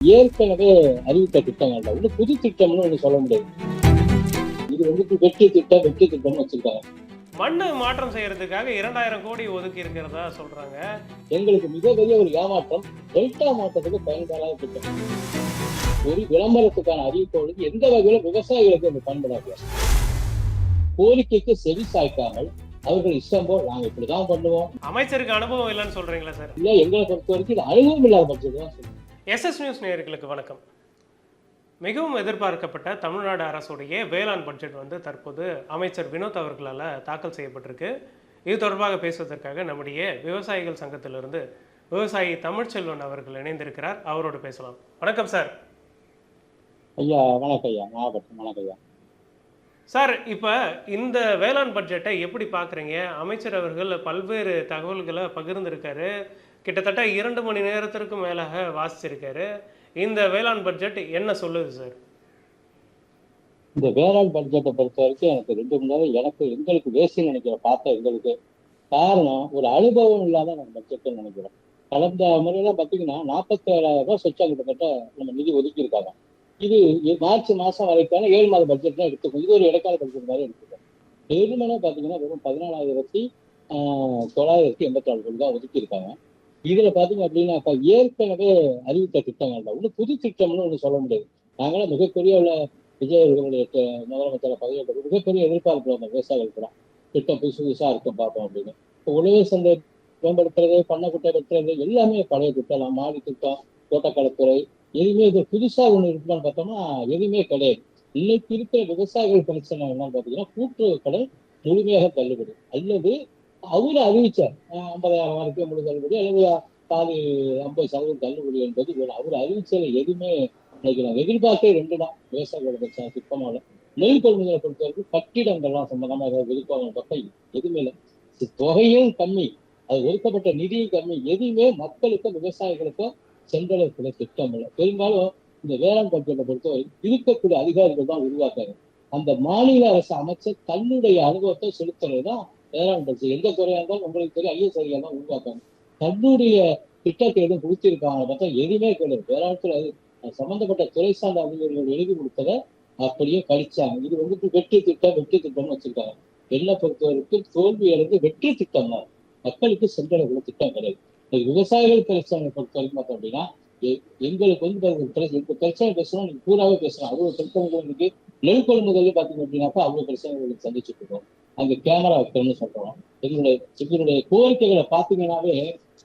ஏற்கனவே அறிவித்த திட்டங்கள் தான். இன்னும் புது திட்டம்னு ஒண்ணு சொல்ல முடியாது. இது வந்துட்டு வெற்றி திட்டம்னு வச்சிருக்காங்க. மண்ணு மாற்றம் செய்யறதுக்காக 2000 கோடி ஒதுக்கி இருக்கிறதா சொல்றாங்க. எங்களுக்கு மிகப்பெரிய ஒரு ஏமாற்றம். டெல்டா மாற்றத்துக்கு பயன்படாத திட்டம். ஒரு விளம்பரத்துக்கான அறிவிப்பு எந்த வகையில விவசாயிகளுக்கு அது பயன்படாது. கோரிக்கைக்கு செவி சாய்க்காமல் அவர்கள் இஷ்டம் போல் நாங்க இப்படிதான் பண்ணுவோம். அமைச்சருக்கு அனுபவம் இல்லைன்னு சொல்றீங்களா சார்? இல்ல, எங்களை பொறுத்த வரைக்கும் இது அனுபவம் இல்லாத பட்சம் தான் சொல்லுவோம். எஸ்எஸ் நியூஸ் நேயர்களுக்கு வணக்கம். மிகவும் எதிர்பார்க்கப்பட்ட தமிழ்நாடு அரசுடைய வேளாண் பட்ஜெட் தற்போது அமைச்சர் வினோத் அவர்களால் தாக்கல் செய்யப்பட்டிருக்கு. இது தொடர்பாக பேசுவதற்காக நம்முடைய விவசாயிகள் சங்கத்திலிருந்து விவசாயி தமிழ்ச்செல்வன் அவர்கள் இணைந்திருக்கிறார். அவரோடு பேசலாம். வணக்கம் சார். ஐயா வணக்கம் ஐயா. வணக்கம் ஐயா. சார், இப்போ இந்த வேளாண் பட்ஜெட்டை எப்படி பார்க்குறீங்க? அமைச்சர் அவர்கள் பல்வேறு தகவல்களை பகிர்ந்திருக்காரு. கிட்டத்தட்ட 2 மணி நேரத்திற்கு மேலாக வாசிச்சிருக்காரு. இந்த வேளாண் பட்ஜெட் என்ன சொல்லுது சார்? இந்த வேளாண் பட்ஜெட்டை பொறுத்த வரைக்கும் எனக்கு 2 மணி நேரம் எங்களுக்கு வேஸ்ட்னு நினைக்கிறேன். பார்த்தா எங்களுக்கு காரணம் ஒரு அனுபவம் இல்லாத நம்ம பட்ஜெட்னு நினைக்கிறோம். கடந்த முறையெல்லாம் பார்த்தீங்கன்னா 47,000 ரூபாய் சொச்சா கிட்டத்தட்ட நம்ம நிதி ஒதுக்கி இருக்காங்க. இது மார்ச் மாசம் வரைக்கான 7 மாத பட்ஜெட் தான் எடுத்துக்கும். இது ஒரு இடைக்கால பட்ஜெட் மாதிரி எடுத்துக்கோம். வெறுமனே பார்த்தீங்கன்னா வெறும் 14,984 கோடி தான் ஒதுக்கி இருக்காங்க. இதுல பாத்தீங்க அப்படின்னாக்கா ஏற்கனவே அறிவித்த திட்டங்கள் தான். இன்னும் புது திட்டம்னு ஒண்ணு சொல்ல முடியாது. நாங்களாம் மிகப்பெரிய விஜய் அவர்களுடைய முதலமைச்சர் பதவியேற்ற மிகப்பெரிய எதிர்பார்ப்பு அந்த விவசாயிகள் கூட திட்டம் புதுசா இருக்கும் பார்ப்போம் அப்படின்னு. இப்போ உழவு சந்தை மேம்படுத்துறது, பண்ணக்குட்டை வெட்டுறது எல்லாமே பழைய திட்டம். மாடி திட்டம், தோட்டக்கலைத்துறை, எதுவுமே இது புதுசா ஒண்ணு இருக்குன்னு பார்த்தோம்னா எதுவுமே கிடையாது. இன்னைக்கு இருக்கிற விவசாயிகள் பிரச்சனை என்னன்னு பாத்தீங்கன்னா கூட்டுறவு கடன் முழுமையாக தள்ளுபடி அல்லது அவரு அறிவிச்சார் 50,000 வரைக்கும் முழு தள்ளுபடி அல்லது பாதி 50% தள்ளுபடி என்பது அவர் அறிவிச்சல எதுவுமே இன்னைக்கு நான் எதிர்பார்த்தே 2 தான் விவசாயிகளோட பிரச்சனை சுத்தமாக. நெல் கொள்முதலை பொறுத்த வரைக்கும் கட்டிடங்கள்லாம் சம்பந்தமா விருப்பம் பக்கம் எதுவுமே இல்லை. தொகையும் கம்மி, அது ஒதுக்கப்பட்ட நிதியும் கம்மி, எதுவுமே மக்களுக்கும் விவசாயிகளுக்கும் சென்றடைக்கூடிய திட்டம் இல்லை. பெரும்பாலும் இந்த வேளாண் பட்ஜெட்டை பொறுத்தவரை இருக்கக்கூடிய அதிகாரிகள் தான் உருவாக்குறாங்க. அந்த மாநில அரசு அமைச்சர் தன்னுடைய அனுபவத்தை செலுத்துறதுதான் வேளாண் பட்ஜெட். எந்த துறையா இருந்தாலும் உங்களுக்கு தெரியும், ஐஎஸ் அதிகாரி தான் உருவாக்குறாங்க. தன்னுடைய திட்டத்தை எதுவும் கொடுத்திருக்காங்க பார்த்தா எதுவுமே கிடையாது. வேளாண்துறை சம்பந்தப்பட்ட துறை சார்ந்த அதிகாரிகள் எழுதி கொடுத்ததை அப்படியே கழிச்சாங்க. இது வெற்றி திட்டம்னு வச்சிருக்காங்க. என்னை பொறுத்த வரைக்கும் தோல்வி அடைந்து வெற்றி திட்டம் தான், மக்களுக்கு சென்றடைக்கூடிய திட்டம் கிடையாது. விவசாயிகள் பிரச்சனை பொறுத்த வரைக்கும் பார்த்தோம் அப்படின்னா எங்களுக்கு எங்க பிரச்சனை பேசணும், நீங்க பூராவே பேசணும். அவ்வளவு பிரச்சனைகள் இன்னைக்கு நெல் கொள்முதல் பார்த்தீங்க அப்படின்னாக்கா அவ்வளவு பிரச்சனைகள் சந்திச்சுட்டு இருக்கோம். அங்க கேமரா வைக்கணும்னு சொல்றோம். எங்களுடைய கோரிக்கைகளை பார்த்தீங்கன்னாவே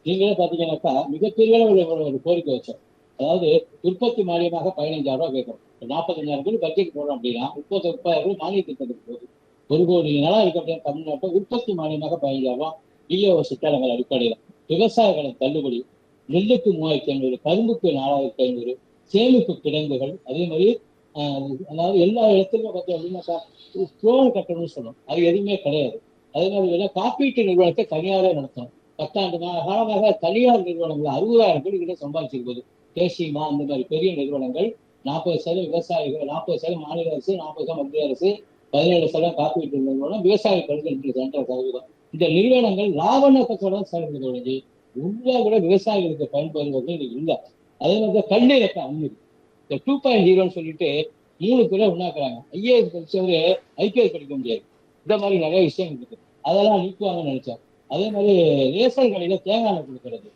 நீங்களே பார்த்தீங்கன்னாக்கா மிகப்பெரிய ஒரு கோரிக்கை வச்சோம். அதாவது உற்பத்தி மானியமாக 15,000 ரூபாய் கேட்கணும். 45,000 கோடி பட்ஜெட் போடுறோம் அப்படின்னா 30,000 ரூபாய் மானிய திட்டத்துக்கு போகுது. 1 கோடி நிலம் இருக்க அப்படின்னா தமிழ்நாட்டில் உற்பத்தி மானியமாக 15,000 ரூபாய் டிஓ திட்டங்கள் அடிப்படையில் விவசாயிகளை தள்ளுபடி, நெல்லுக்கு 3,500, கரும்புக்கு 4,500, சேமிப்பு கிடங்குகள், அதே மாதிரி அதாவது எல்லா இடத்துலயும் பார்த்தோம் அப்படின்னாக்கா ஸ்லோன் கட்டணும்னு சொல்லணும். அது எதுவுமே கிடையாது. அதே மாதிரி காப்பீட்டு நிறுவனத்தை தனியாரே நடத்தணும். 10 ஆண்டு காலமாக தனியார் நிறுவனங்கள் 60,000 கோடி கிட்ட சம்பாதிச்சிருக்குது. கேசிமா அந்த மாதிரி பெரிய நிறுவனங்கள் 40% விவசாயிகள், 40% மாநில அரசு, 40% மத்திய அரசு, 17% காப்பீட்டு நிறுவனம், விவசாய கல்வி 2%. இந்த நிறுவனங்கள் லாப நோக்கத்தோட செயல்படுவது உண்மையா கூட விவசாயிகளுக்கு பயன்படுவது இன்னைக்கு இல்லை. அதே மாதிரி கல்வியக்க அனுமதி இந்த 2.0 சொல்லிட்டு 3 பேரை உண்ணாக்குறாங்க. ஐஏஎஸ் படிச்சவரு ஐபிஎஸ் படிக்க முடியாது. இந்த மாதிரி நிறைய விஷயங்கள் இருக்கு. அதெல்லாம் நீக்குவாங்கன்னு நினைச்சோம். அதே மாதிரி ரேஷன் கடையில தேங்காய் எண்ணெய் கொடுக்கறது,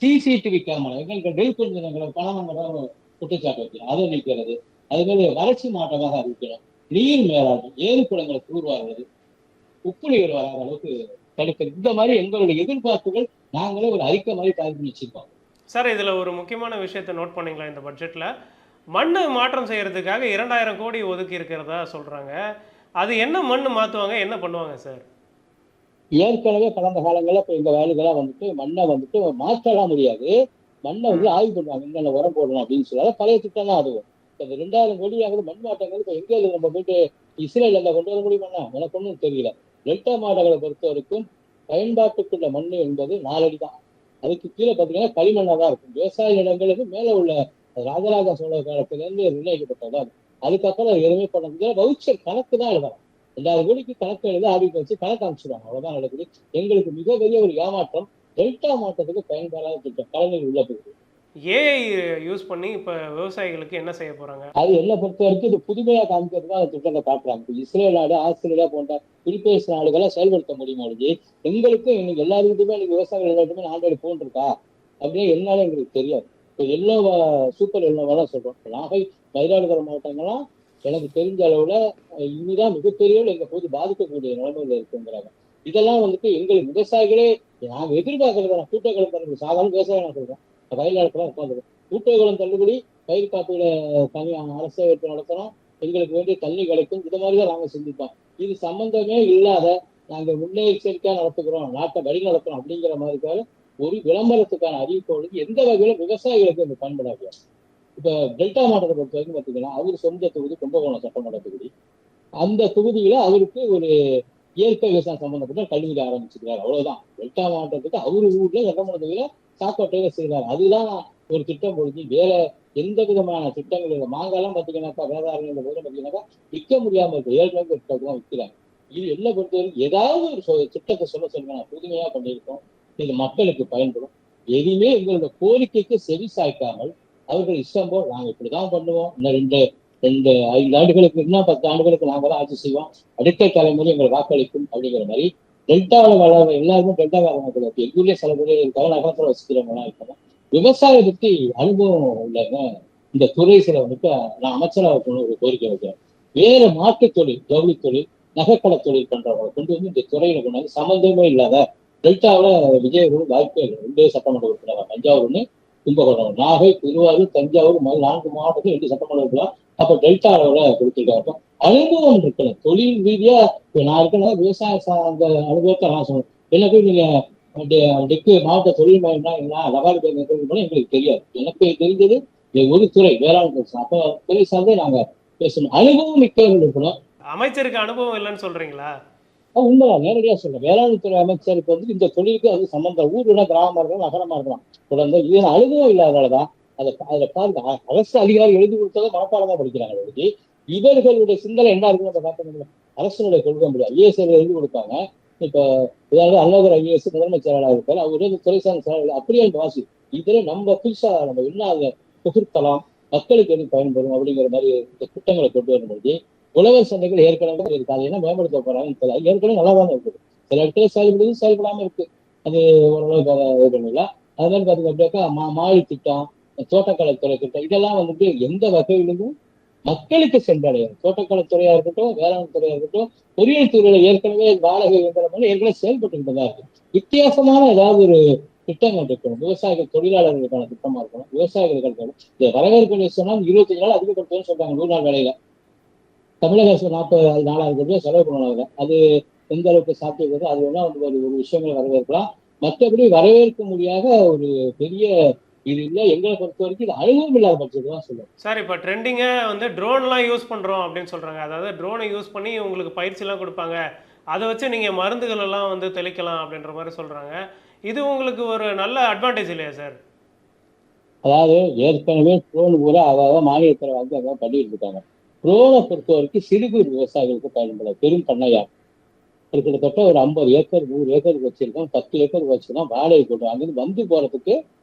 சிசிடிவி கேமரா எங்களுக்கு நெல் கொள்முதல்களை பணம் குற்றச்சாட்டு வைக்கணும், அதை நீக்கிறது. அதே மாதிரி வறட்சி மாற்றமாக அறிவிக்கணும். நீர் மேலாண்மை, ஏரி குளங்களை தூர்வாருவது, உப்பு நீர் வராத அளவுக்கு தடுக்கிறது. இந்த மாதிரி எங்களுடைய எதிர்பார்ப்புகள் நாங்களே ஒரு அறிக்கை மாதிரி தயார் பண்ணி வச்சிருக்கோம். சார், இதுல ஒரு முக்கியமான விஷயத்தை நோட் பண்ணீங்களா? இந்த பட்ஜெட்ல மண்ணு மாற்றம் செய்யறதுக்காக 2000 கோடி ஒதுக்கி இருக்கிறதா சொல்றாங்க. அது என்ன மண்ணு மாத்துவாங்க, என்ன பண்ணுவாங்க சார்? ஏற்கனவே கடந்த காலங்களில் இப்போ எங்க வேலைகளாக மண்ணை மாற்றலாம் முடியாது. மண்ணை ஆய்வு பண்ணுவாங்க, என்னென்ன உரம் போடணும் அப்படின்னு சொல்லி பழைய திட்டம் தான் அதுவும். இப்போ இந்த 2,000 கோடியாவது மண் மாற்றங்கள் இப்போ எங்கே நம்ம போயிட்டு இஸ்ரேல் கொண்டு வர முடியுமாண்ணா? எனக்கு ஒன்றும் தெரியல. டெல்டா மாவட்டங்களை பொறுத்த வரைக்கும் பயன்பாட்டுக்குள்ள மண் என்பது 4 அடி தான். அதுக்கு கீழே பார்த்தீங்கன்னா களிமண்ணாக தான் இருக்கும். விவசாய நிலங்களுக்கு மேலே உள்ள ராஜராஜ சோழ காலத்திலேருந்து நிர்ணயிக்கப்பட்டதா இருக்கும். அதுக்கப்புறம் எதுவுமே பண்ண முடியாது. வவுச்சர் கணக்கு தான் எழுதலாம். 2,000 கோடிக்கு கணக்கு எழுத ஆடிட்டு வச்சு கணக்கு அமைச்சிடுவாங்க. அவ்வளவுதான் நடக்குது. எங்களுக்கு மிகப்பெரிய ஒரு ஏமாற்றம். டெல்டா மாவட்டத்துக்கு பயன்படாத திட்டம் கலைஞர் உள்ள போகுது. ஏஐ யூஸ் பண்ணி இப்போ விவசாயிகளுக்கு என்ன செய்ய போறாங்க? அது என்னை பொறுத்த வரைக்கும் இது புதுமையா காமிக்கிறது தான் அந்த திட்டத்தை காட்டுறாங்க. இப்ப இஸ்ரேல் நாடு, ஆஸ்திரேலியா போன்ற பிலிப்பைன்ஸ் நாடுகளை செயல்படுத்த முடியுமா ஒழிஞ்சு எங்களுக்கும் இன்னைக்கு எல்லாருக்கிட்டுமே இன்னைக்கு விவசாயிகள் எல்லாருக்குமே ஆண்ட்ராய்டு போன் இருக்கா அப்படின்னு என்னால எங்களுக்கு தெரியாது. இப்போ எல்லோவா சூப்பர் எல்லோவா சொல்றோம். நாகை, மயிலாடுதுறை மாவட்டங்கள்லாம் எனக்கு தெரிஞ்ச அளவுல இதுதான் மிகப்பெரிய எங்க போது பாதிக்கக்கூடிய நிலைமையில இருக்குங்கிறாங்க. இதெல்லாம் வந்துட்டு எங்களுக்கு விவசாயிகளே நாங்க எதிர்பார்க்கறத நான் கூட்டங்களும் தள்ளுபடி சாதாரண விவசாயம் நான் சொல்றேன். வயல்நாட்டுல உட்காந்துருக்கோம். கூட்டங்களும் தள்ளுபடி, பயிர் காப்பீடு தனி அரசை வைத்து நடத்தணும், எங்களுக்கு வேண்டிய தண்ணி கிடைக்கும், இது மாதிரிதான் நாங்க சிந்திப்போம். இது சம்பந்தமே இல்லாத நாங்க முன்னெச்சரிக்கையா நடத்துக்கிறோம், நாட்டை வழி நடத்துறோம் அப்படிங்கிற மாதிரிக்காக ஒரு விளம்பரத்துக்கான அறிவிப்பு எந்த வகையில விவசாயிகளுக்கு இந்த பயன்படாது. இப்ப டெல்டா மாவட்டத்தை பொறுத்த வரைக்கும் பாத்தீங்கன்னா அவரு சொந்த தொகுதி கும்பகோணம் சட்டமன்ற தொகுதி. அந்த தொகுதியில அவருக்கு ஒரு இயற்கை விவசாயம் சம்பந்தப்பட்ட கல்லூரி ஆரம்பிச்சிருக்காரு, அவ்வளவுதான். டெல்டா மாவட்டத்துக்கு அவரு ஊர்ல சட்டமன்ற தொகுதியில சாக்கோட்டையில செய்யறாரு. அதுதான் ஒரு திட்டம் பொழுது. வேற எந்த விதமான திட்டங்கள் இல்லை. மாங்காய்லாம் பாத்தீங்கன்னாக்கா வேதாரண்யம் பாத்தீங்கன்னாக்கா விற்க முடியாம இருக்கு, ஏற்கனவே தான் விற்கிறாங்க. இது என்ன பொறுத்தவரைக்கும் ஏதாவது ஒரு திட்டத்தை சொல்லுங்க, நான் புதுமையா பண்ணியிருக்கோம், இது மக்களுக்கு பயன்படும். எதுவுமே எங்களோட கோரிக்கைக்கு செவி சாய்க்காமல் அவர்கள் இஷ்டம் போல் நாங்க இப்படிதான் பண்ணுவோம், இன்னும் ரெண்டு 5 ஆண்டுகளுக்கு, இன்னும் 10 ஆண்டுகளுக்கு நாங்க தான் ஆட்சி செய்வோம், அடுத்த தலைமுறை எங்களை வாக்களிக்கும் அப்படிங்கிற மாதிரி டெல்டாவில் வளர எல்லாருமே டெல்டா காரணங்கள் எங்க ஊர்லயே சில பேர் நகரத்துல வசிக்கிறவங்க இருக்காங்க. விவசாய பத்தி அனுபவம் இல்லைங்க இந்த துறை. சில வந்துட்டு நான் அமைச்சராக ஒரு கோரிக்கை வைக்கிறேன். வேற மாட்டு தொழில், ஜவுளி தொழில், நகைக்கடை தொழில் பண்றவங்களை கொண்டு வந்து இந்த துறையில கொண்டு வந்து சம்பந்தமே இல்லாத டெல்டாவில விஜயகுரு வாய்ப்பே இல்லை. 2 சட்டமன்ற உறுப்பினர், தஞ்சாவூர் ஒண்ணு, கும்பகோணம், நாகை, திருவாரூர், தஞ்சாவூர் மாதிரி 4 மாவட்டத்தில் 2 சட்டமன்ற உறுப்பினர். அப்ப டெல்டா அளவுல கொடுத்துருக்காங்க. அனுபவம் இருக்கணும் தொழில் ரீதியா. நான் இருக்கேன்னா விவசாய அந்த அனுபவத்தை நான் சொல்றேன். என்ன போய் நீங்க டெக்கு மாவட்ட தொழில் மையம்னா என்ன, லவாரி எங்களுக்கு தெரியாது. எனக்கு தெரிஞ்சது ஒரு துறை வேளாண் பேசணும். அப்ப துறை சார்ந்தே நாங்க பேசணும். அனுபவம் மிக்கவர்கள் இருக்கணும். அமைச்சருக்கு அனுபவம் இல்லைன்னு சொல்றீங்களா? உண்மைதான், நேரடியா சொல்றேன். வேளாண் துறை அமைச்சருக்கு வந்து இந்த தொழிலுக்கு அது சம்பந்தம். ஊருனா கிராமமா இருக்கலாம், நகரமா இருக்கலாம், தொடர்ந்து இது அனுபவம் இல்லாதனாலதான் அதுல பாருங்க, அரசு அதிகாரி எழுதி கொடுத்ததை மனப்பாடமா படிக்கிறாங்க. இவர்களுடைய சிந்தனை என்ன இருக்குன்னு அதை பார்க்க முடியல. அரசனுடைய கொள்கை முடியாது. ஐஏஎஸ் எழுதி கொடுப்பாங்க. இப்ப ஏதாவது அண்ணாதுரை ஐஏஎஸ் முதன்மை செயலாளர் இருப்பாரு, அவரு துறை சார்ந்த செயலாளர் அப்படியே அந்த வாசி. இதுல நம்ம புதுசா நம்ம என்ன அதை புகுத்தலாம், மக்களுக்கு எது பயன்படும் அப்படிங்கிற மாதிரி இந்த திட்டங்களை கொண்டு வரும்போது உழவர் சந்தைகள் ஏற்கனவே இருக்கு. அதை என்ன மேம்படுத்த போறாங்கன்னு தெரியல. ஏற்கனவே நல்லா தான் இருக்குது. சில இடத்துல செயல்படுது, செயல்படாம இருக்கு. அது ஓரளவுக்கு பண்ணல. அது மாதிரி பாத்தீங்க அப்படின்னாக்கா மாடி திட்டம், தோட்டக்கலைத்துறை திட்டம், இதெல்லாம் வந்துட்டு எந்த வகையிலும் மக்களுக்கு சென்றடையும். தோட்டக்கலைத்துறையா இருக்கட்டும், வேளாண் துறையா இருக்கட்டும், பொறியியல் துறையில ஏற்கனவே வாடகை இயந்திரம் ஏற்கனவே செயல்பட்டு தான் இருக்கு. வித்தியாசமான ஏதாவது ஒரு திட்டங்கள் இருக்கணும். விவசாயிகள் தொழிலாளர்களுக்கான திட்டமா இருக்கணும். விவசாயிகளுக்கு இருக்கணும். இந்த வரவேற்பு சொன்னா 25 நாள் அதிகப்படுத்துன்னு சொல்றாங்க 100 நாள் வேலையில. தமிழக அரசு 40 நாளாக ரூபாய் செலவு பண்ணுவாங்க. அது எந்த அளவுக்கு சாத்தியப்படுது, அது வேணா வந்து ஒரு விஷயங்களை வரவேற்கலாம். மற்றபடி வரவேற்க முடியாத ஒரு பெரிய இது இல்லை. எங்களை பொறுத்த வரைக்கும் இது அனுபவம் இல்லாத பட்சத்து தான் சொல்லுவோம். சார், இப்போ ட்ரெண்டிங்கா வந்து ட்ரோன்லாம் யூஸ் பண்றோம் அப்படின்னு சொல்றாங்க. அதாவது ட்ரோனை யூஸ் பண்ணி உங்களுக்கு பயிற்சிலாம் கொடுப்பாங்க, அதை வச்சு நீங்க மருந்துகள் எல்லாம் வந்து தெளிக்கலாம் அப்படின்ற மாதிரி சொல்றாங்க. இது உங்களுக்கு ஒரு நல்ல அட்வான்டேஜ் இல்லையா சார்? அதாவது ஏற்கனவே ட்ரோன் பூரா மானியத்துறை வந்து அதான் பண்ணிட்டு இருக்காங்க. ட்ரோனை பொறுத்த வரைக்கும் சிறு குறு விவசாயிகளுக்கு பயன்பட பெரும் பண்ணையார் கிட்டத்தட்ட ஒரு 50 ஏக்கர் 100 ஏக்கருக்கு வச்சிருக்கோம், 10 ஏக்கர் வச்சுதான் வாடகை போடுறோம். அங்கிருந்து வந்து போறதுக்கு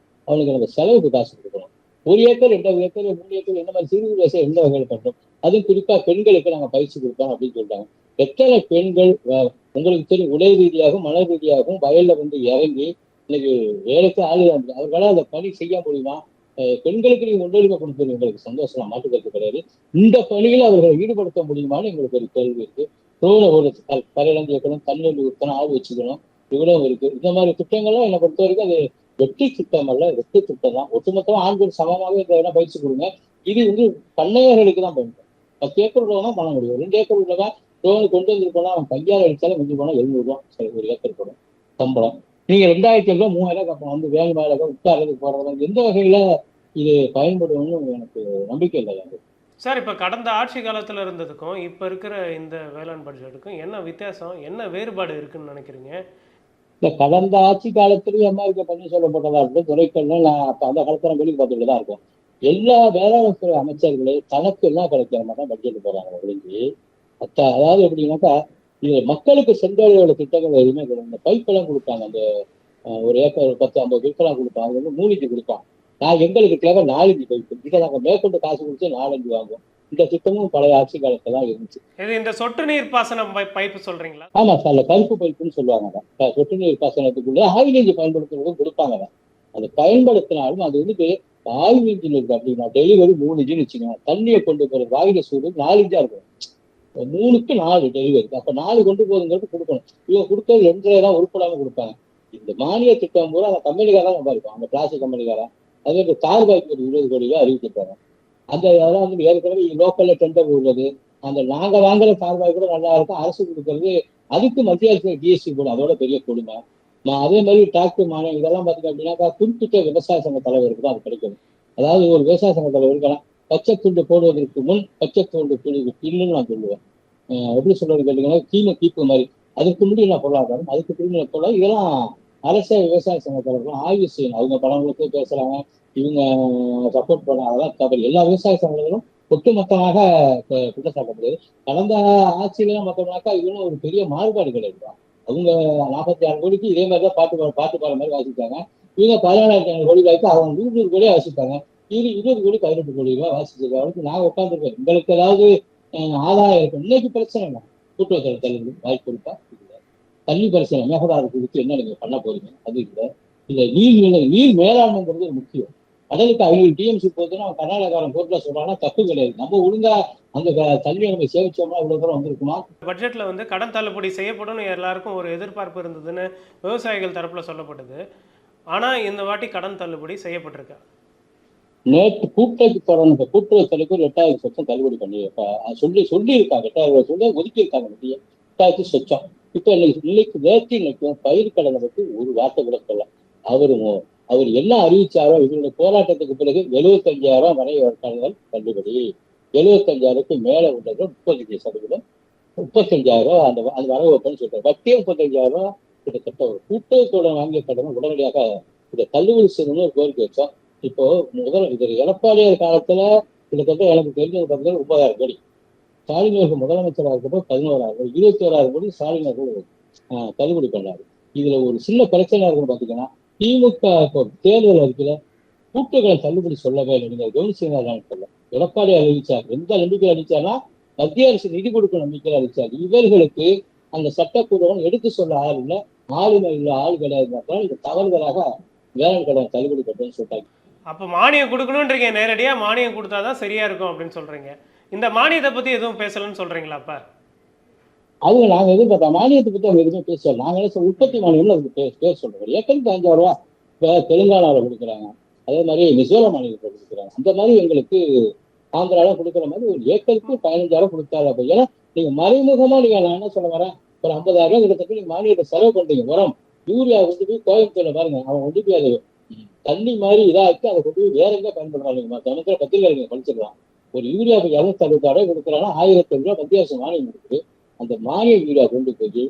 அவனுக்கு நம்ம செலவுக்கு காசு கொடுக்கணும். 1 ஏக்கர் 2 ஏக்கர் 3 ஏக்கர் இந்த மாதிரி சிறு விவசாயம் எந்த வகையில் பண்றோம். அதுவும் குறிப்பா பெண்களுக்கு நாங்க பயிற்சி கொடுத்தோம் அப்படின்னு சொல்றாங்க. எத்தனை பெண்கள் உங்களுக்கு தெரியும், உடல் ரீதியாகவும் மன ரீதியாகவும் வயல்ல வந்து இறங்கி இன்னைக்கு வேலைக்கு ஆளு அவர்களால் அந்த பணி செய்ய முடியுமா? பெண்களுக்கு நீங்க ஒன்றுரிமை கொடுத்தது எங்களுக்கு சந்தோஷம், மாற்றுக்கருத்து கிடையாது. இந்த பணியில அவர்களை ஈடுபடுத்த முடியுமான்னு எங்களுக்கு ஒரு கேள்வி இருக்கு. ரோட ஒரு கரையிலந்து வைக்கணும், தண்ணீர் ஊற்றணும், ஆள் வச்சுக்கணும், இவ்வளவு இருக்கு. இந்த மாதிரி திட்டங்களும் என்னை பொறுத்த வரைக்கும் அது வெற்றி திட்டம் அல்ல, வெற்றி திட்டம் தான். ஒட்டுமொத்தமா ஆண்கள் சமமாக இந்த பயிற்சி கொடுங்க. இது வந்து பண்ணையர்களுக்கு தான் பயன்படும். 10 ஏக்கர் உள்ளவனா பண்ண முடியும். 2 ஏக்கர் உள்ளவன் ட்ரோனு கொண்டு வந்துருக்கோம்னா அவன் கையால் அடிச்சாலும் மிஞ்சி போனா 700 ரூபா சரி 1 ஏக்கர் போடும் சம்பளம். நீங்க 2000 ரூபாய் 3000 அப்ப வந்து வேலை மேல உட்கார்றதுக்கு போறது எந்த வகையில இது பயன்படும்னு எனக்கு நம்பிக்கை இல்லை. சார், இப்போ கடந்த ஆட்சி காலத்தில் இருந்ததுக்கும் இப்போ இருக்கிற இந்த வேளாண் பட்ஜெட்டுக்கும் என்ன வித்தியாசம், என்ன வேறுபாடு இருக்குன்னு நினைக்கிறீங்க? இந்த கடந்த ஆட்சி காலத்திலேயும் அமெரிக்க பன்னீர்செல்வம் போட்டதா இருக்கும், துறைக்கள்லாம் நான் அப்ப அந்த காலத்துல வெளியே பார்த்துட்டு தான் இருக்கும். எல்லா வேளாண் துறை அமைச்சர்களே தனக்கு எல்லாம் கிடைக்கிற மாதிரி தான் பட்ஜெட் போறாங்க ஒழிஞ்சு. அதாவது எப்படின்னாக்கா இது மக்களுக்கு சென்றடையோட திட்டங்கள் எதுவுமே கிடையாது. இந்த பைப்பெல்லாம் கொடுப்பாங்க, அந்த ஒரு ஏக்கர் 10-50 பைப்பெல்லாம் கொடுப்பாங்க, வந்து மூலிக்கு கொடுப்பாங்க. எங்களுக்கு தேவை 4 பைப்பு. இதை நாங்க மேற்கொண்டு காசு கொடுத்து 4 வாங்குவோம். இந்த திட்டமும் பழைய ஆட்சி காலத்துல தான் இருந்துச்சு. இந்த சொட்டு நீர் பாசனம் பைப்பு சொல்றீங்களா? ஆமா சார், அந்த கருப்பு பைப்புன்னு சொல்லுவாங்க. சொட்டு நீர் பாசனத்துக்குள்ள ஆயில் இன்ஜின் பயன்படுத்துறதுக்கும் கொடுப்பாங்க. அதை பயன்படுத்தினாலும் அது வந்து ஆயில் இன்ஜின் இருக்கு அப்படின்னா டெலிவரி 3 இன்ஜின் வச்சுக்கோங்க. தண்ணியை கொண்டு போற வாயில சூடு 4 இன்ச்சா இருக்கும். 3க்கு 4 டெலிவரி. அப்ப 4 கொண்டு போகுங்கிறது கொடுக்கணும். இவங்க கொடுத்தது 2 தான் உருப்படாம கொடுப்பாங்க. இந்த மானிய திட்டம் பூரா அந்த கம்பெனிக்காரன் சம்பாதிக்கும். அந்த பிளாஸ்டிக் கம்பெனிக்காரன் அதே மாதிரி தார் பாய்க்கு ஒரு 20 கோடி ரூபாய் அறிவிச்சிருக்காங்க. அந்த அதெல்லாம் வந்து ஏற்கனவே லோக்கல்ல டெண்டர் உள்ளது. அந்த நாங்க வாங்குற சார்பாய் கூட நல்லா இருக்கும். அரசு கொடுக்கறது அதுக்கு மத்திய அரசு ஜிஎஸ்டி போடும். அதோட பெரிய கொடுமை. அதே மாதிரி டிராக்டர் மானியம் இதெல்லாம் பார்த்தீங்க அப்படின்னாக்கா குறிப்பிட்ட விவசாய சங்க தலைவருக்கு தான் அது கிடைக்கும். அதாவது ஒரு விவசாய சங்க தலைவர் இருக்கலாம், பச்சை துண்டு போடுவதற்கு முன் பச்சை துண்டு பின்னுன்னு நான் சொல்லுவேன். எப்படி சொல்றது கேட்டீங்கன்னா கீமை கீப்பு மாதிரி. அதுக்கு முன்னாடி நான் பொருளாதாரம், அதுக்கு பின்னாடி பொருளாதாரம். இதெல்லாம் அரசு விவசாய சங்க தலைவர்கள் ஆய்வு செய்யணும். அவங்க பணங்களுக்கு பேசுறாங்க, இவங்க சப்போர்ட் பண்ண, அதெல்லாம் தவறு. எல்லா விவசாய சங்கங்களும் ஒட்டுமொத்தமாக குற்றம் சாட்டப்படுது. கடந்த ஆட்சியிலாம் பார்த்தோம்னாக்கா இவனும் ஒரு பெரிய மாறுபாடு கிடையாது. அவங்க 46 கோடிக்கு இதே மாதிரிதான் பாட்டு பாடுற மாதிரி வாசித்தாங்க. இவங்க 17,500 கோடி வாய்ப்பு அவங்க 100 கோடியா வாசிப்பாங்க. 20 கோடி 18 கோடி ரூபாய் வாசிச்சிருக்க நான் உட்காந்துருக்கேன். உங்களுக்கு ஏதாவது ஆதாயம் இருக்கும். இன்னைக்கு பிரச்சனை இல்லை. கூட்டுறவு தலைவர் வாய்ப்பு கொடுத்தா இல்லை. தண்ணி பிரச்சனை மேகதாது கொடுத்து என்ன நீங்க பண்ண போறீங்க? அது இல்லை. இந்த நீர் மேலாண்மைங்கிறது முக்கியம். கடலுக்கு 500 டிஎம்சி போகுதுன்னா அவன் கர்நாடகாரன் கோர்ட்ல சொல்றாங்கன்னா தப்பு கிடையாது. நம்ம ஒழுங்கா அந்த தண்ணியை நம்ம சேவிச்சோம்னா இவ்வளவு தூரம் வந்திருக்குமா? பட்ஜெட்ல வந்து கடன் தள்ளுபடி செய்யப்படும் எல்லாருக்கும் ஒரு எதிர்பார்ப்பு இருந்ததுன்னு விவசாயிகள் தரப்புல சொல்லப்பட்டது. ஆனா இந்த வாட்டி கடன் தள்ளுபடி செய்யப்பட்டிருக்கா? நேற்று கூட்டுறவு தலைவர் 8,000 தள்ளுபடி பண்ணி சொல்லியிருக்காங்க. 8,000 சொல்லி ஒதுக்கியிருக்காங்க. 8,000 சொச்சம். இப்ப இன்னைக்கு பயிர் கடனை பற்றி ஒரு வார்த்தை கூட சொல்ல. அவர் என்ன அறிவிச்சாரோ இவருடைய போராட்டத்துக்கு பிறகு 75,000 வரை கடன்கள் தள்ளுபடி, 75,000க்கு மேல உள்ளது 35%, 35,000 அந்த வரவு வைப்பேன்னு சொல்றாரு. வட்டியே 35,000. கிட்டத்தட்ட ஒரு கூட்டுறவுத்துடன் வாங்கிய கடனை உடனடியாக இதை தள்ளுபடி செய்யணும்னு ஒரு கோரிக்கை வச்சோம். இப்போ இது எடப்பாடியார் காலத்துல கிட்டத்தட்ட எனக்கு தெரிஞ்சது பார்த்தீங்கன்னா 30,000 கோடி. ஸ்டாலின் அவர்கள் முதலமைச்சராக இருக்கப்போ 11,000 கோடி, 21,000 கோடி ஸ்டாலின் அவர்கள் தள்ளுபடி பண்ணாரு. இதுல ஒரு சின்ன பிரச்சனை இருக்குன்னு பாத்தீங்கன்னா திமுக இப்போ தேர்தல் அறிக்கையில கூட்டுகளை தள்ளுபடி சொல்லவே இல்லை. நீங்க கவனிச்சீங்கன்னு சொல்ல எடப்பாடி அறிவிச்சார். எந்த நம்பிக்கை அறிவிச்சார்னா மத்திய அரசு நிதி கொடுக்கும் நம்பிக்கையில் அறிவிச்சார். இவர்களுக்கு அந்த சட்டப்பூர்வம் எடுத்து சொல்ல ஆள் இல்லை, ஆளுமை இல்லை, ஆள் கிடையாது. இது தவறுதலாக வேளாண் கடன் தள்ளுபடி பண்றேன்னு சொல்லிட்டாங்க. அப்ப மானியம் கொடுக்கணும்ன்றீங்க, நேரடியா மானியம் கொடுத்தாதான் சரியா இருக்கும் அப்படின்னு சொல்றீங்க. இந்த மானியத்தை பத்தி எதுவும் பேசலன்னு சொல்றீங்களா? அப்ப அவங்க நாங்க எதிர்பார்த்தோம் மானியத்தை பத்தி அவங்க எதுவுமே பேசல. நாங்க உற்பத்தி மானியம்னு அதுக்கு பேச சொல்றோம். ஏக்கருக்கு 5,000 ரூபா இப்ப தெலுங்கானால கொடுக்குறாங்க, அதே மாதிரி மிசோரம் மாநிலத்தில் கொடுக்குறாங்க. அந்த மாதிரி எங்களுக்கு ஆந்திரால கொடுக்குற மாதிரி ஒரு ஏக்கருக்கு 15,000 கொடுத்தாரு. அப்ப ஏன்னா நீங்க மறைமுகமா நீங்க நான் என்ன சொல்ல வரேன், ஒரு 50,000 கிட்டத்தட்ட நீங்க மானியத்தை செலவு பண்றீங்க. உரம் யூரியா கொண்டு போய் கோயம்புத்தூர்ல பாருங்க, அவன் கொண்டு போய் அது தண்ணி மாதிரி இதாக்கி அதை கொண்டு போய் வேற எங்க பயன்படுறாங்க. தமிழக பத்திரிகை நீங்க படிச்சிடலாம். ஒரு யூரியாவுக்கு 260 கொடுக்குறாங்கன்னா 1,000 ரூபாய் மத்திய அரசு மானியம் கொடுக்குது. அந்த மானிய யூரியா கொண்டு போய்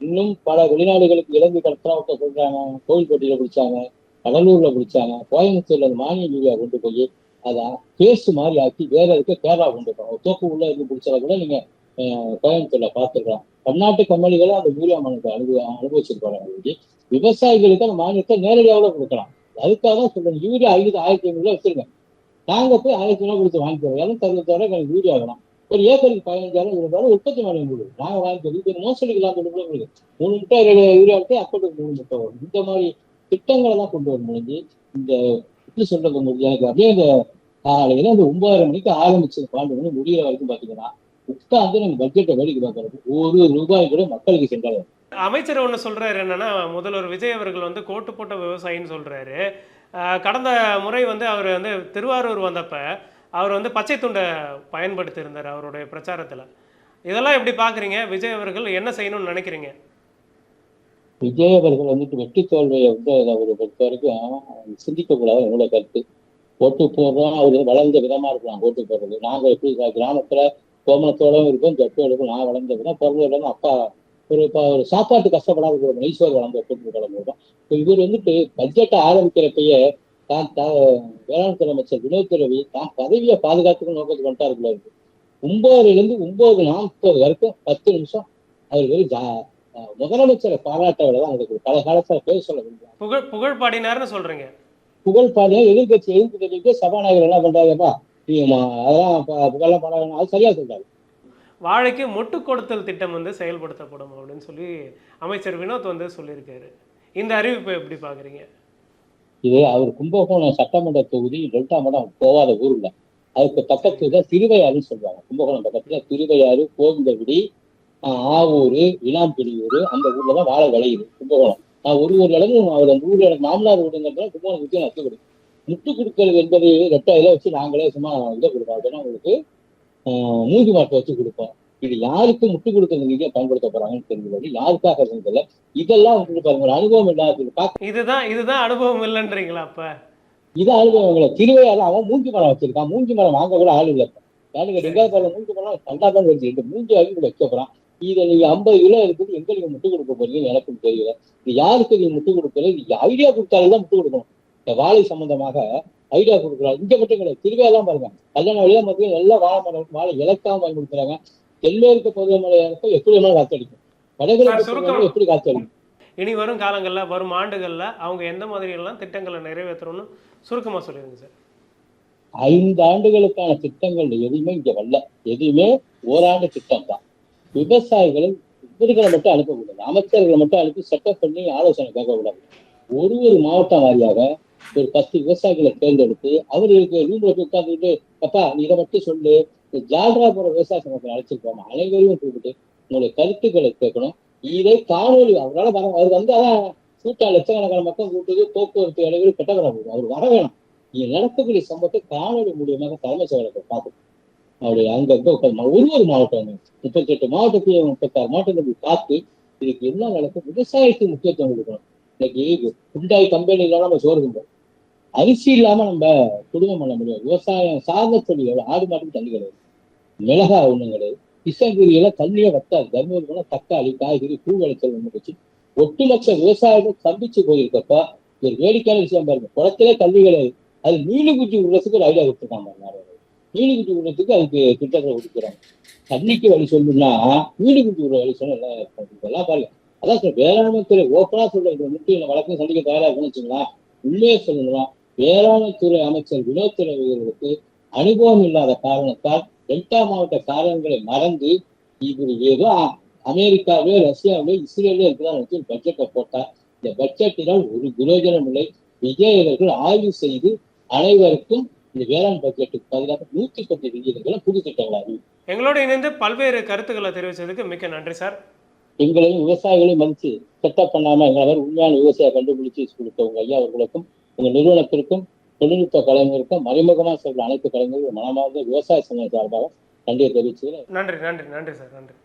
இன்னும் பல வெளிநாடுகளுக்கு இலங்கை கடத்தா சொல்றாங்க. கோவில்பட்டியில பிடிச்சாங்க, கடலூர்ல பிடிச்சாங்க, கோயம்புத்தூர்ல அந்த மானிய யூரியா கொண்டு போய் அதை பேஸ்ட் மாதிரி ஆக்கி வேற இருக்க கேரளா கொண்டு போறோம். தோப்பு உள்ள இருந்து பிடிச்சத கூட நீங்க கோயம்புத்தூர்ல பார்த்துக்கலாம். பன்னாட்டு கம்பெனிகளும் அந்த யூரியா மானியத்தை அனுபவிச்சிருப்பாங்க. விவசாயிகளுக்கு அந்த மானியத்தை நேரடியாக கொடுக்கலாம். அதுக்காக தான் சொல்றேன், யூரியா 1,500 வச்சிருக்கேன். நாங்க போய் 1,000 கொடுத்து வாங்கிக்கிறோம். 260,000 எனக்கு யூரியா ஆகலாம். ஒரு ஏக்கருக்கு 15,000 இருந்தாலும் உற்பத்தி மானியம் கொடுக்கும். நாங்க வாங்கிக்கிறோம். இது மோசடிக்கு இல்லாம கொடுக்குது. 3 முட்டை யூரியா விட்டு அப்போட்டு 3 முட்டை வரும். இந்த மாதிரி திட்டங்களை தான் கொண்டு வர முடிஞ்சு இந்த எப்படி சொல்றது முடிஞ்சு எனக்கு அப்படியே இந்த காலையில அந்த 9:30 மணிக்கு ஆரம்பிச்சு 12 மணி முடிகிற வரைக்கும் பாத்தீங்கன்னா உட்காந்து நம்ம பட்ஜெட்டை வேடிக்கை பார்க்கறது ₹1 கூட மக்களுக்கு சென்றாங்க. அமைச்சர் ஒன்று சொல்றாரு என்னன்னா, முதல்வர் விஜய் அவர்கள் வந்து கோட்டு போட்ட விவசாயின்னு சொல்றாரு. கடந்த முறை வந்து அவர் வந்து திருவாரூர் வந்தப்ப அவர் வந்து பச்சை துண்டை பயன்படுத்தி இருந்தார் அவருடைய பிரச்சாரத்துல. இதெல்லாம் எப்படி பாக்குறீங்க? விஜய் அவர்கள் என்ன செய்யணும்னு நினைக்கிறீங்க? விஜய் அவர்கள் வந்துட்டு வெற்றி தோல்வியை வந்து அவரை பொறுத்த வரைக்கும் சிந்திக்க கூடாது. என்னோட கருத்து. ஓட்டு போடுறோம், அவரு வளர்ந்த விதமா இருக்கலாம் ஓட்டு போடுறது. நாங்க எப்படி கிராமத்துல கோமணத்தோடவும் இருக்கும், ஜட்டோடும். நான் வளர்ந்த விதம் பிறந்ததுல அப்பா ஒரு சாப்பாட்டு கஷ்டப்படாத நெய்சோர் வளர்ந்த கூட்டு கிளம்பிடுறோம். இவர் வந்துட்டு பட்ஜெட்டை ஆரம்பிக்கிறப்பயே தான் வேளாண் துறை அமைச்சர் வினோத் ரவி தான் பதவியை பாதுகாத்துக்கு நோக்கத்துக்கு வந்துட்டாருக்குள்ள இருக்கு. 9:00 9:40 வரைக்கும் 10 நிமிஷம் அவருக்கு முதலமைச்சரை பாராட்ட விட தான் அவருக்கு பல காலத்துல பேர் சொல்ல முடியும். புகழ் பாடினார்னு சொல்றீங்க? புகழ் பாதையா எதிர்கட்சி எதிர்ப்பு தெரிவிக்க சபாநாயகர் என்ன பண்றாங்கப்பா அதெல்லாம் புகழெல்லாம் பாட வேணாம், அது சரியா சொல்றாரு. வாழைக்கு மொட்டு கொடுத்தல் திட்டம் வந்து செயல்படுத்தப்படும் அப்படின்னு சொல்லி அமைச்சர் வினோத் வந்து சொல்லியிருக்காரு. இந்த அறிவிப்பை எப்படி பாக்குறீங்க? இது அவர் கும்பகோணம் சட்டமன்ற தொகுதி டெல்டா மடம் போகாத ஊர் இல்லை. அதுக்கு பக்கத்துல தான் திருவையாறுன்னு சொல்லுவாங்க. கும்பகோணம் பக்கத்துல திருவையாறு, கோவிந்தகுடி, ஆவூர், இனாம்பிடியூர், அந்த ஊர்ல தான் வாழை விளையுது கும்பகோணம். நான் ஒரு இடமும் அவர் அந்த ஊர்ல எனக்கு மாமனார் வீடுங்கிறதுனால கும்பகோணம் முக்கியம் நச்சு கொடுக்கும். முட்டு கொடுக்கறது என்பது ரெட்டை இதை வச்சு நாங்களே சும்மா இதை கொடுப்போம். அப்படின்னா உங்களுக்கு மூஞ்சி மாட்டை வச்சு கொடுப்போம். இது யாருக்கு முட்டு கொடுக்கறது நீங்க பயன்படுத்த போறாங்கன்னு தெரியல, யாருக்காக தெரியல. இதெல்லாம் வந்து பாருங்க ஒரு அனுபவம் இல்லாத இதுதான் அனுபவம் இல்லைன்றீங்களா? அப்ப இது அனுபவங்களை திருவையாறு அவன் மூஞ்சி மரம் வச்சிருக்கான். மூஞ்சி மரம் வாங்க கூட ஆள் இல்லை. யாரு கேட்டீங்க பாருங்க, மூஞ்சி மரம் கண்டாதான் வச்சு மூஞ்சி வாங்கி கூட வைக்க போறான். இதை நீங்க 50 கிலோ இருக்குது எங்க நீங்க முட்டு கொடுக்க போறீங்க எனக்கும் தெரியல. இது யாருக்கு நீங்க முட்டு கொடுக்கல, நீங்க ஐடியா கொடுத்தாலும் முட்டு கொடுக்கணும். இந்த வாழை சம்பந்தமாக ஐடியா கொடுக்குறாரு. இங்க மட்டும் கிடையாது, திருவையெல்லாம் பாருங்க, கல்யாண வழியா மட்டும் எல்லாம் வாழை மரம் வாழை இலக்காம பயன்படுத்துறாங்க. தென்மேற்கு பருவமழையானப்ப எப்படி வேணாலும் காத்தடிக்கும், வடகிழக்கு எப்படி காத்தடிக்கும். இனி வரும் காலங்கள்ல வரும் ஆண்டுகள்ல அவங்க எந்த மாதிரி எல்லாம் திட்டங்களை நிறைவேற்றணும்னு சுருக்கமா சொல்லிருங்க சார். 5 ஆண்டுகளுக்கான திட்டங்கள் எதுவுமே இங்க வரல. எதுவுமே ஓராண்டு திட்டம் தான். விவசாயிகளை இவர்களை மட்டும் அனுப்பக்கூடாது, அமைச்சர்களை மட்டும் அனுப்பி செட்டப் பண்ணி ஆலோசனை கேட்க கூடாது. ஒரு மாவட்டம் வாரியாக ஒரு 10 விவசாயிகளை தேர்ந்தெடுத்து அவர்களுக்கு ரூம்ல போய் உட்காந்துக்கிட்டு, அப்பா நீ இதை மட்டும் சொல்லு, ஜால்ரா போற விவசாய சங்கத்தை அழைச்சிருக்கோம், அனைவரையும் கூப்பிட்டு உங்களுடைய கருத்துக்களை கேட்கணும். இதை காணொலி அவரால் வர, அவர் வந்தாதான் கூட்டா லட்சக்கணக்கான மக்கள் கூட்டுது, போக்குவரத்து இடைவெளி கட்டப்பட முடியும். அவர் வர வேணும். நீங்க நடக்கக்கூடிய சம்பவத்தை காணொலி மூலியமாக தலைமை செயலகத்தை பார்த்து அவருடைய அங்கங்க ஒரு மாவட்டம் 38 மாவட்டத்தையும் 36 மாவட்டத்தை பார்த்து இதுக்கு என்ன நடக்கும், விவசாயத்துக்கு முக்கியத்துவம் கொடுக்கணும். இன்னைக்கு குண்டாய் கம்பெனி இல்லாம நம்ம சோறு தின்போம், அரிசி இல்லாம நம்ம குடும்பம் பண்ண முடியும். விவசாயம் சார்ந்த தொழில், ஆடு மாட்டுக்கு தண்ணி கிடையாது, மிளகா ஒண்ணும் கிடையாது, கிருஷ்ணகிரியெல்லாம் தண்ணியே வத்தாது. தர்மபுரி போனா தக்காளி, காய்கறி, பூ விளைச்சல் ஒண்ணு வச்சு ஒட்டுமொத்த விவசாயத்தை சந்திச்சு போயிருக்கப்ப ஒரு வேடிக்கையான விஷயம் பாருங்க, குளத்திலே கல்வி கிடையாது, அது மீனு குச்சி விடுறதுக்கு ஒரு ஐடியா கொடுத்துருக்காங்க. மீனு குச்சி விடுறதுக்கு அதுக்கு திட்டத்தை கொடுக்குறாங்க. தண்ணிக்கு வழி சொல்லணும்னா மீனு குச்சி விடுற வழி சொன்னா எல்லாம் பாருங்க. அதான் சார் வேளாண்மை துறை ஓப்பனா சொல்றது முக்கிய வழக்கம் சந்திக்க தயாரா இருக்குன்னு வச்சுங்களா. உண்மையே சொல்லணும்னா வேளாண்மை துறை அமைச்சர் வினோத் அவர்களுக்கு அனுபவம் இல்லாத காரணத்தால் டெல்டா மாவட்ட காரணங்களை மறந்து இவர் ஏதோ அமெரிக்காவிலோ ரஷ்யாவிலோ இஸ்ரேலோ இருக்குதான் வச்சு பட்ஜெட்டை போட்டா. இந்த பட்ஜெட்டினால் ஒரு பிரயோஜனம் இல்லை. விஜய் அவர்கள் ஆய்வு செய்து அனைவருக்கும் இந்த வேளாண் பட்ஜெட்டுக்கு பதிலாக 110 விகிதங்களை புது திட்டங்களாக எங்களோட இணைந்து பல்வேறு கருத்துக்களை தெரிவித்ததுக்கு மிக்க நன்றி சார். எங்களையும் விவசாயிகளையும் மதிச்சு செட்டப் பண்ணாம எங்களை உண்மையான விவசாய கண்டுபிடிச்சு கொடுத்த உங்க ஐயா அவர்களுக்கும் உங்க நிறுவனத்திற்கும் தொழில்நுட்ப கலைஞருக்கும் மறைமுகமா சொல்ற அனைத்து கலைஞர்களும் மனமார்ந்த விவசாய சங்கம் சார்பாக நன்றியை தெரிவிச்சு நன்றி நன்றி நன்றி சார். நன்றி.